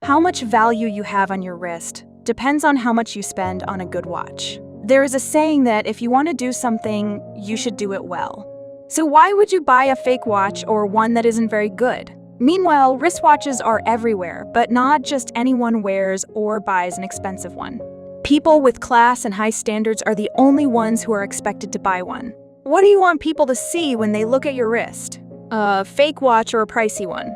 How much value you have on your wrist depends on how much you spend on a good watch. There is a saying that if you want to do something, you should do it well. So why would you buy a fake watch or one that isn't very good? Meanwhile, wristwatches are everywhere, but not just anyone wears or buys an expensive one. People with class and high standards are the only ones who are expected to buy one. What do you want people to see when they look at your wrist? A fake watch or a pricey one?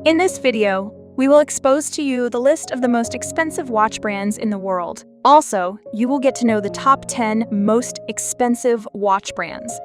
In this video, we will expose to you the list of the most expensive watch brands in the world. Also, you will get to know the top 10 most expensive watch brands.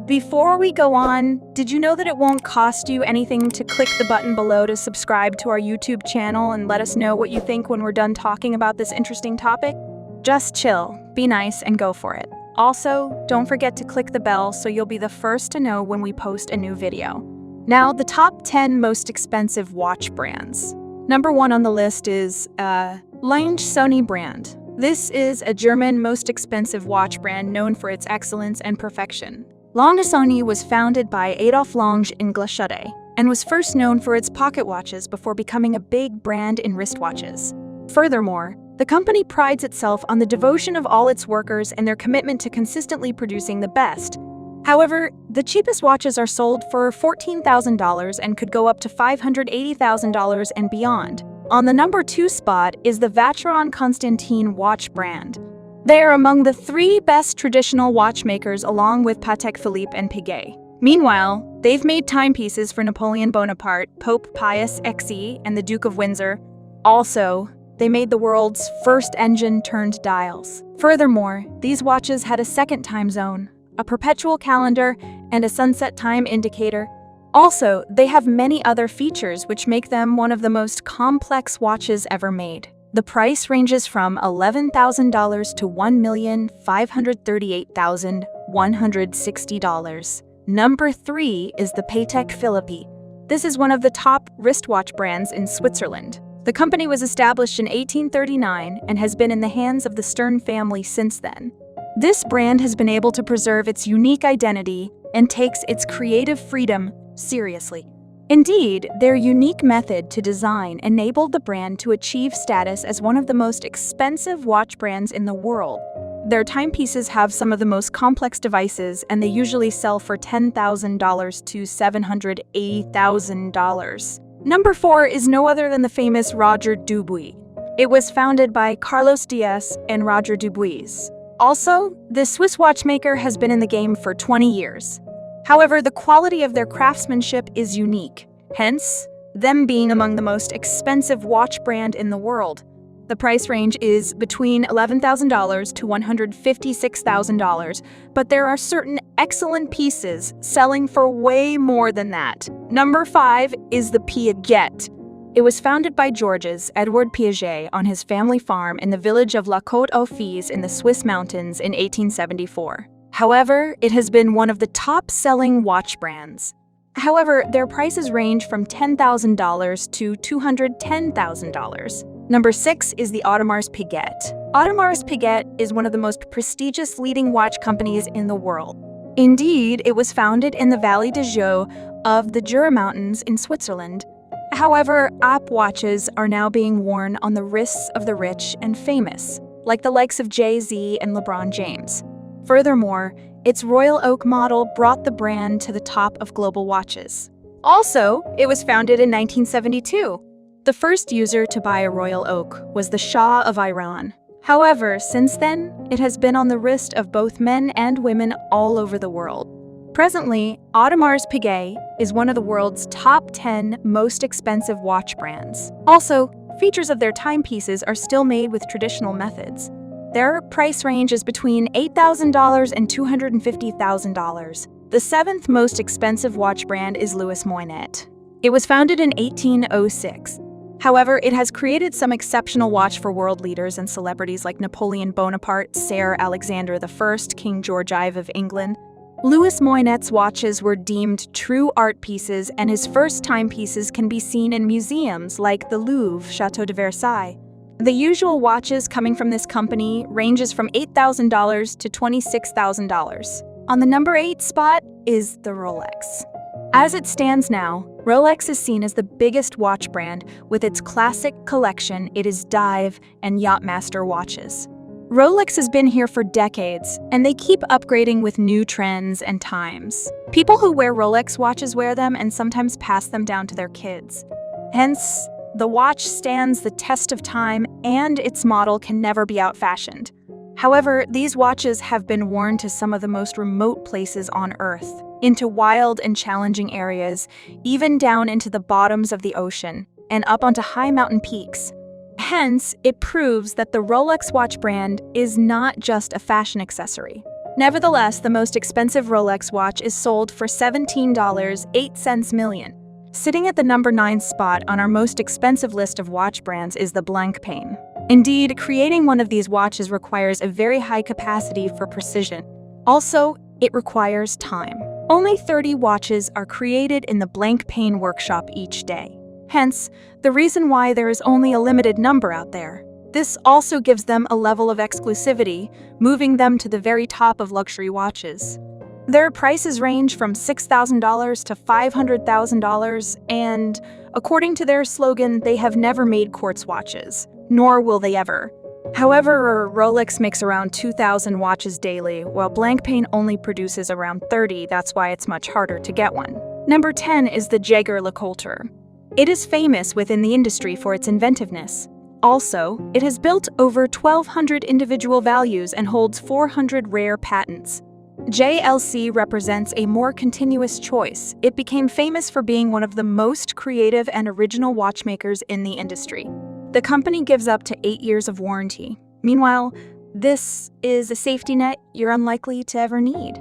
Before we go on, did you know that it won't cost you anything to click the button below to subscribe to our YouTube channel and let us know what you think when we're done talking about this interesting topic? Just chill, be nice, and go for it. Also, don't forget to click the bell so you'll be the first to know when we post a new video. Now, the top 10 most expensive watch brands. Number 1 on the list is Lange Sony brand. This is a German most expensive watch brand known for its excellence and perfection. Lange Sony was founded by Adolf Lange in Glashütte and was first known for its pocket watches before becoming a big brand in wristwatches. Furthermore, the company prides itself on the devotion of all its workers and their commitment to consistently producing the best. However, the cheapest watches are sold for $14,000 and could go up to $580,000 and beyond. On the number 2 spot is the Vacheron Constantin watch brand. They are among the 3 best traditional watchmakers along with Patek Philippe and Piguet. Meanwhile, they've made timepieces for Napoleon Bonaparte, Pope Pius XI, and the Duke of Windsor. Also, they made the world's first engine-turned dials. Furthermore, these watches had a second time zone, a perpetual calendar, and a sunset time indicator. Also, they have many other features which make them one of the most complex watches ever made. The price ranges from $11,000 to $1,538,160. Number 3 is the Patek Philippe. This is one of the top wristwatch brands in Switzerland. The company was established in 1839 and has been in the hands of the Stern family since then. This brand has been able to preserve its unique identity and takes its creative freedom seriously. Indeed, their unique method to design enabled the brand to achieve status as one of the most expensive watch brands in the world. Their timepieces have some of the most complex devices, and they usually sell for $10,000 to $780,000. Number 4 is no other than the famous Roger Dubuis. It was founded by Carlos Diaz and Roger Dubuis. Also, this Swiss watchmaker has been in the game for 20 years. However, the quality of their craftsmanship is unique, hence, them being among the most expensive watch brand in the world. The price range is between $11,000 to $156,000, but there are certain excellent pieces selling for way more than that. Number 5 is the Piaget. It was founded by Georges Edouard Piaget on his family farm in the village of La Côte-aux-Fées in the Swiss mountains in 1874. However, it has been one of the top-selling watch brands. However, their prices range from $10,000 to $210,000. Number 6 is the Audemars Piguet. Audemars Piguet is one of the most prestigious leading watch companies in the world. Indeed, it was founded in the Valley de Joux of the Jura Mountains in Switzerland. However, App watches are now being worn on the wrists of the rich and famous, like the likes of Jay-Z and LeBron James. Furthermore, its Royal Oak model brought the brand to the top of global watches. Also, it was founded in 1972. The first user to buy a Royal Oak was the Shah of Iran. However, since then, it has been on the wrist of both men and women all over the world. Presently, Audemars Piguet is one of the world's top 10 most expensive watch brands. Also, features of their timepieces are still made with traditional methods. Their price range is between $8,000 and $250,000. The 7th most expensive watch brand is Louis Moinet. It was founded in 1806. However, it has created some exceptional watch for world leaders and celebrities like Napoleon Bonaparte, Sir Alexander I, King George V of England. Louis Moinet's watches were deemed true art pieces, and his first timepieces can be seen in museums like the Louvre, Chateau de Versailles. The usual watches coming from this company ranges from $8,000 to $26,000. On the number 8 spot is the Rolex. As it stands now, Rolex is seen as the biggest watch brand with its classic collection. It is Dive and Yachtmaster watches. Rolex has been here for decades, and they keep upgrading with new trends and times. People who wear Rolex watches wear them and sometimes pass them down to their kids. Hence, the watch stands the test of time and its model can never be out-fashioned. However, these watches have been worn to some of the most remote places on Earth, into wild and challenging areas, even down into the bottoms of the ocean, and up onto high mountain peaks. Hence, it proves that the Rolex watch brand is not just a fashion accessory. Nevertheless, the most expensive Rolex watch is sold for $17.08 million. Sitting at the number 9 spot on our most expensive list of watch brands is the Blancpain. Indeed, creating one of these watches requires a very high capacity for precision. Also, it requires time. Only 30 watches are created in the Blancpain workshop each day. Hence, the reason why there is only a limited number out there. This also gives them a level of exclusivity, moving them to the very top of luxury watches. Their prices range from $6,000 to $500,000, and according to their slogan, they have never made quartz watches, nor will they ever. However, Rolex makes around 2,000 watches daily, while Blancpain only produces around 30. That's why it's much harder to get one. Number 10 is the Jaeger-LeCoultre. It is famous within the industry for its inventiveness. Also, it has built over 1,200 individual values and holds 400 rare patents. JLC represents a more continuous choice. It became famous for being one of the most creative and original watchmakers in the industry. The company gives up to 8 years of warranty. Meanwhile, this is a safety net you're unlikely to ever need.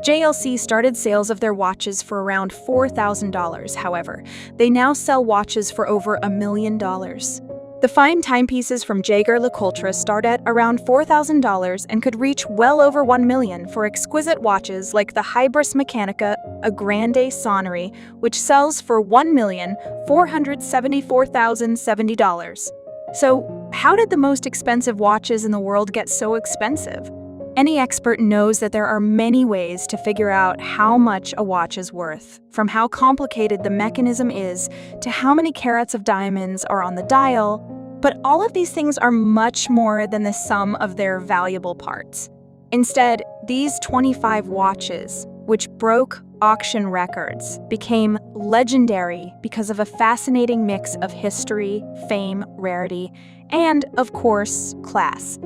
JLC started sales of their watches for around $4,000. However, they now sell watches for over $1 million. The fine timepieces from Jaeger-LeCoultre start at around $4,000 and could reach well over $1 million for exquisite watches like the Hybris Mechanica, a Grande Sonnerie, which sells for $1,474,070. So, how did the most expensive watches in the world get so expensive? Any expert knows that there are many ways to figure out how much a watch is worth, from how complicated the mechanism is to how many carats of diamonds are on the dial, but all of these things are much more than the sum of their valuable parts. Instead, these 25 watches, which broke auction records, became legendary because of a fascinating mix of history, fame, rarity, and, of course, class.